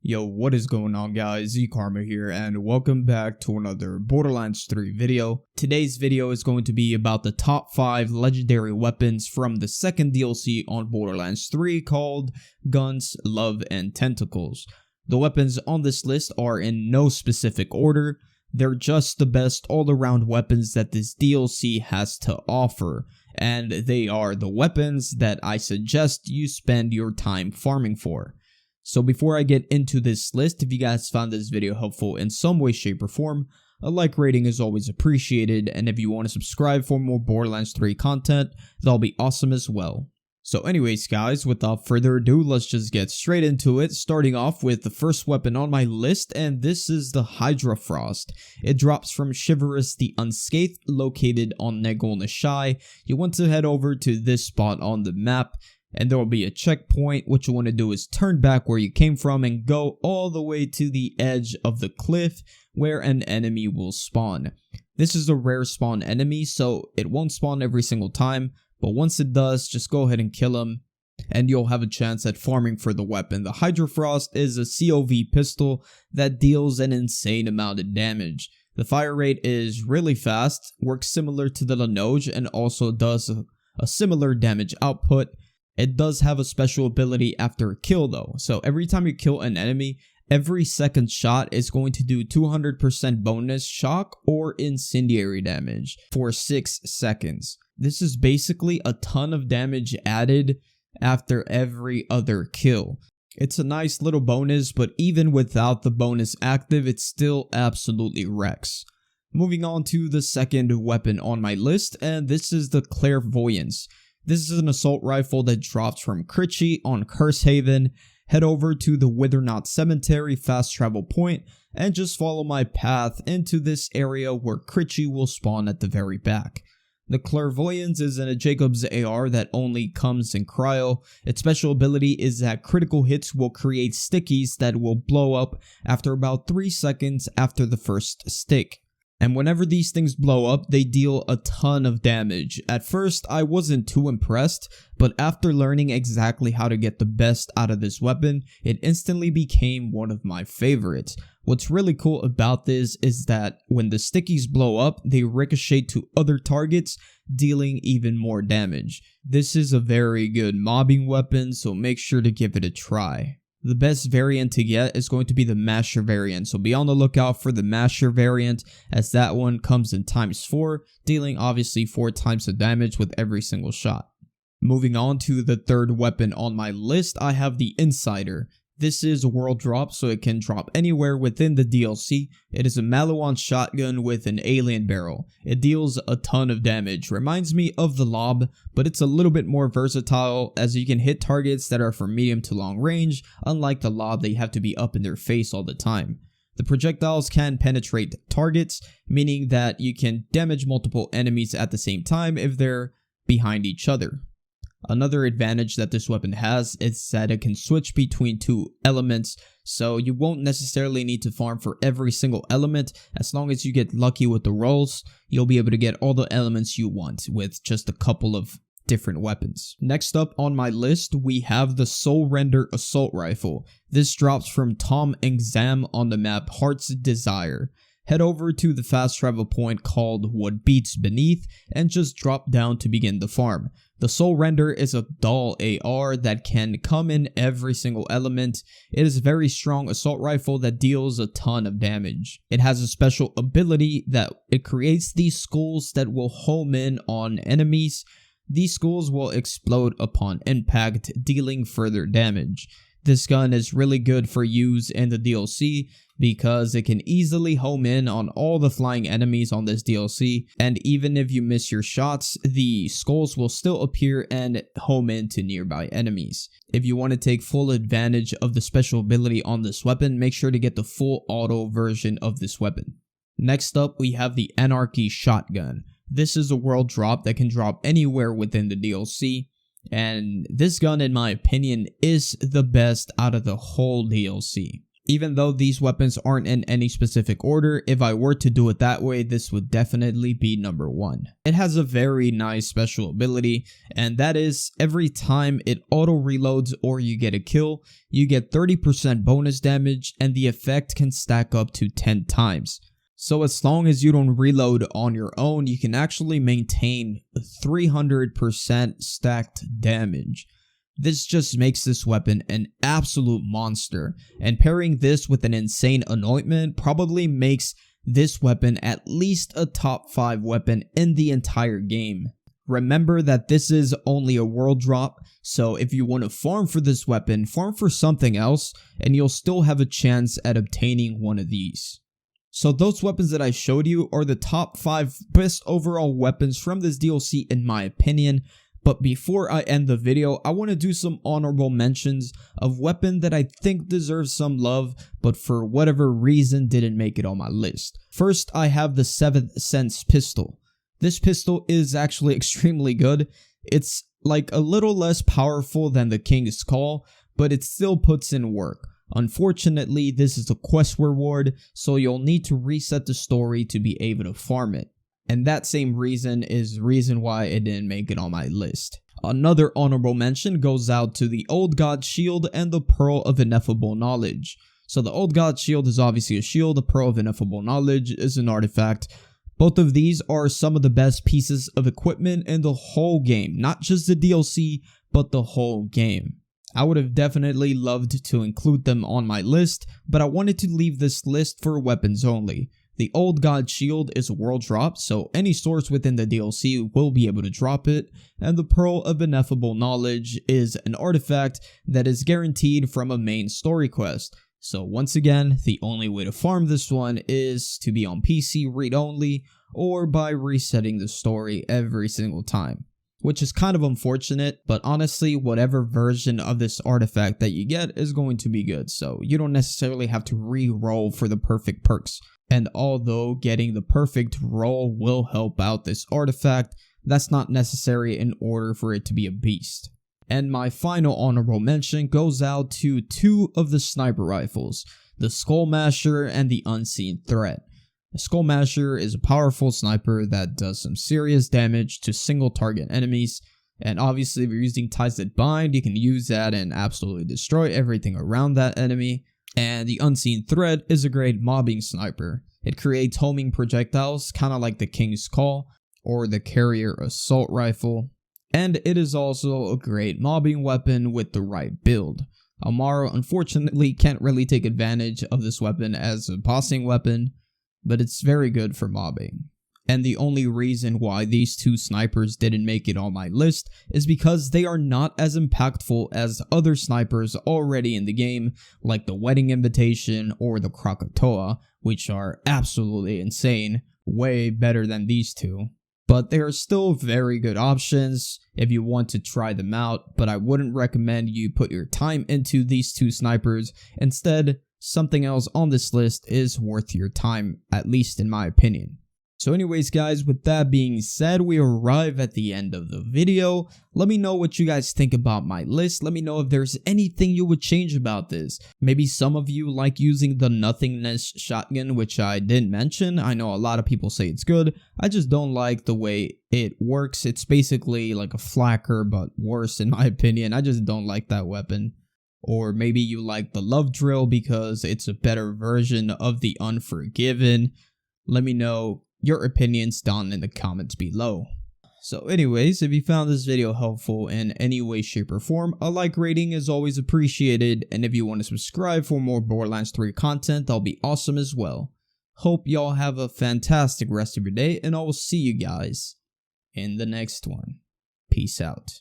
Yo, what is going on guys, Z-Karma here and welcome back to another Borderlands 3 video. Today's video is going to be about the top 5 legendary weapons from the second DLC on Borderlands 3 called Guns, Love, and Tentacles. The weapons on this list are in no specific order, they're just the best all-around weapons that this DLC has to offer, and they are the weapons that I suggest you spend your time farming for. So before I get into this list, if you guys found this video helpful in some way, shape, or form, a like rating is always appreciated, and if you want to subscribe for more Borderlands 3 content, that'll be awesome as well. So anyways guys, without further ado, let's just get straight into it, starting off with the first weapon on my list, and this is the Hydra Frost. It drops from Chivalrous the Unscathed, located on Negol Nashai. You want to head over to this spot on the map, and there will be a checkpoint. What you want to do is turn back where you came from and go all the way to the edge of the cliff where an enemy will spawn. This is a rare spawn enemy, so it won't spawn every single time, but once it does, just go ahead and kill him and you'll have a chance at farming for the weapon. The Hydra Frost is a COV pistol that deals an insane amount of damage. The fire rate is really fast, works similar to the Lenoge, and also does a similar damage output. It does have a special ability after a kill though, so every time you kill an enemy, every second shot is going to do 200% bonus shock or incendiary damage for 6 seconds. This is basically a ton of damage added after every other kill. It's a nice little bonus, but even without the bonus active, it still absolutely wrecks. Moving on to the second weapon on my list, and this is the Clairvoyance. This is an assault rifle that drops from Critchy on Cursehaven. Head over to the Withernot Cemetery fast travel point and just follow my path into this area where Critchy will spawn at the very back. The Clairvoyance is in a Jacob's AR that only comes in cryo. Its special ability is that critical hits will create stickies that will blow up after about 3 seconds after the first stick. And whenever these things blow up, they deal a ton of damage. At first, I wasn't too impressed, but after learning exactly how to get the best out of this weapon, it instantly became one of my favorites. What's really cool about this is that when the stickies blow up, they ricochet to other targets, dealing even more damage. This is a very good mobbing weapon, so make sure to give it a try. The best variant to get is going to be the Masher variant, so be on the lookout for the Masher variant, as that one comes in ×4, dealing obviously 4 times the damage with every single shot. Moving on to the third weapon on my list, I have the Insider. This is a world drop, so it can drop anywhere within the DLC. It is a Maliwan shotgun with an alien barrel. It deals a ton of damage, reminds me of the Lob, but it's a little bit more versatile as you can hit targets that are from medium to long range. Unlike the Lob, they have to be up in their face all the time. The projectiles can penetrate targets, meaning that you can damage multiple enemies at the same time if they're behind each other. Another advantage that this weapon has is that it can switch between 2 elements, so you won't necessarily need to farm for every single element. As long as you get lucky with the rolls, you'll be able to get all the elements you want with just a couple of different weapons. Next up on my list, we have the Soul Render Assault Rifle. This drops from Tom Exam on the map Heart's Desire. Head over to the fast travel point called What Beats Beneath and just drop down to begin the farm. The Soul Render is a dull AR that can come in every single element. It is a very strong assault rifle that deals a ton of damage. It has a special ability that it creates these skulls that will home in on enemies. These skulls will explode upon impact, dealing further damage. This gun is really good for use in the DLC because it can easily home in on all the flying enemies on this DLC, and even if you miss your shots, the skulls will still appear and home in to nearby enemies. If you want to take full advantage of the special ability on this weapon, make sure to get the full auto version of this weapon. Next up, we have the Anarchy Shotgun. This is a world drop that can drop anywhere within the DLC. And this gun, in my opinion, is the best out of the whole DLC. Even though these weapons aren't in any specific order, if I were to do it that way, this would definitely be number 1. It has a very nice special ability, and that is every time it auto reloads or you get a kill, you get 30% bonus damage, and the effect can stack up to 10 times. So as long as you don't reload on your own, you can actually maintain 300% stacked damage. This just makes this weapon an absolute monster, and pairing this with an insane anointment probably makes this weapon at least a top 5 weapon in the entire game. Remember that this is only a world drop, so if you want to farm for this weapon, farm for something else, and you'll still have a chance at obtaining one of these. So those weapons that I showed you are the top 5 best overall weapons from this DLC in my opinion. But before I end the video, I want to do some honorable mentions of weapon that I think deserves some love, but for whatever reason didn't make it on my list. First, I have the 7th Sense pistol. This pistol is actually extremely good. It's like a little less powerful than the King's Call, but it still puts in work. Unfortunately, this is a quest reward, so you'll need to reset the story to be able to farm it. And that same reason is the reason why it didn't make it on my list. Another honorable mention goes out to the Old God Shield and the Pearl of Ineffable Knowledge. So the Old God Shield is obviously a shield, the Pearl of Ineffable Knowledge is an artifact. Both of these are some of the best pieces of equipment in the whole game, not just the DLC, but the whole game. I would have definitely loved to include them on my list, but I wanted to leave this list for weapons only. The Old God Shield is a world drop, so any source within the DLC will be able to drop it, and the Pearl of Ineffable Knowledge is an artifact that is guaranteed from a main story quest. So once again, the only way to farm this one is to be on PC read-only, or by resetting the story every single time. Which is kind of unfortunate, but honestly, whatever version of this artifact that you get is going to be good, so you don't necessarily have to re-roll for the perfect perks. And although getting the perfect roll will help out this artifact, that's not necessary in order for it to be a beast. And my final honorable mention goes out to 2 of the sniper rifles, the Skullmasher and the Unseen Threat. The Skullmasher is a powerful sniper that does some serious damage to single target enemies, and obviously if you're using Ties That Bind, you can use that and absolutely destroy everything around that enemy. And the Unseen Threat is a great mobbing sniper. It creates homing projectiles, kind of like the King's Call or the Carrier Assault Rifle. And it is also a great mobbing weapon with the right build. Amaro unfortunately can't really take advantage of this weapon as a bossing weapon, but it's very good for mobbing. And the only reason why these 2 snipers didn't make it on my list is because they are not as impactful as other snipers already in the game, like the Wedding Invitation or the Krakatoa, which are absolutely insane, way better than these 2. But they are still very good options if you want to try them out, but I wouldn't recommend you put your time into these 2 snipers. Instead, something else on this list is worth your time, at least in my opinion. So anyways guys, with that being said, we arrive at the end of the video. Let me know what you guys think about my list. Let me know if there's anything you would change about this. Maybe some of you like using the Nothingness shotgun, which I didn't mention. I know a lot of people say it's good. I just don't like the way it works. It's basically like a flacker, but worse in my opinion. I just don't like that weapon. Or maybe you like the Love Drill because it's a better version of the Unforgiven. Let me know your opinions down in the comments below. So anyways, if you found this video helpful in any way, shape, or form, a like rating is always appreciated, and if you want to subscribe for more Borderlands 3 content, that'll be awesome as well. Hope y'all have a fantastic rest of your day, and I will see you guys in the next one. Peace out.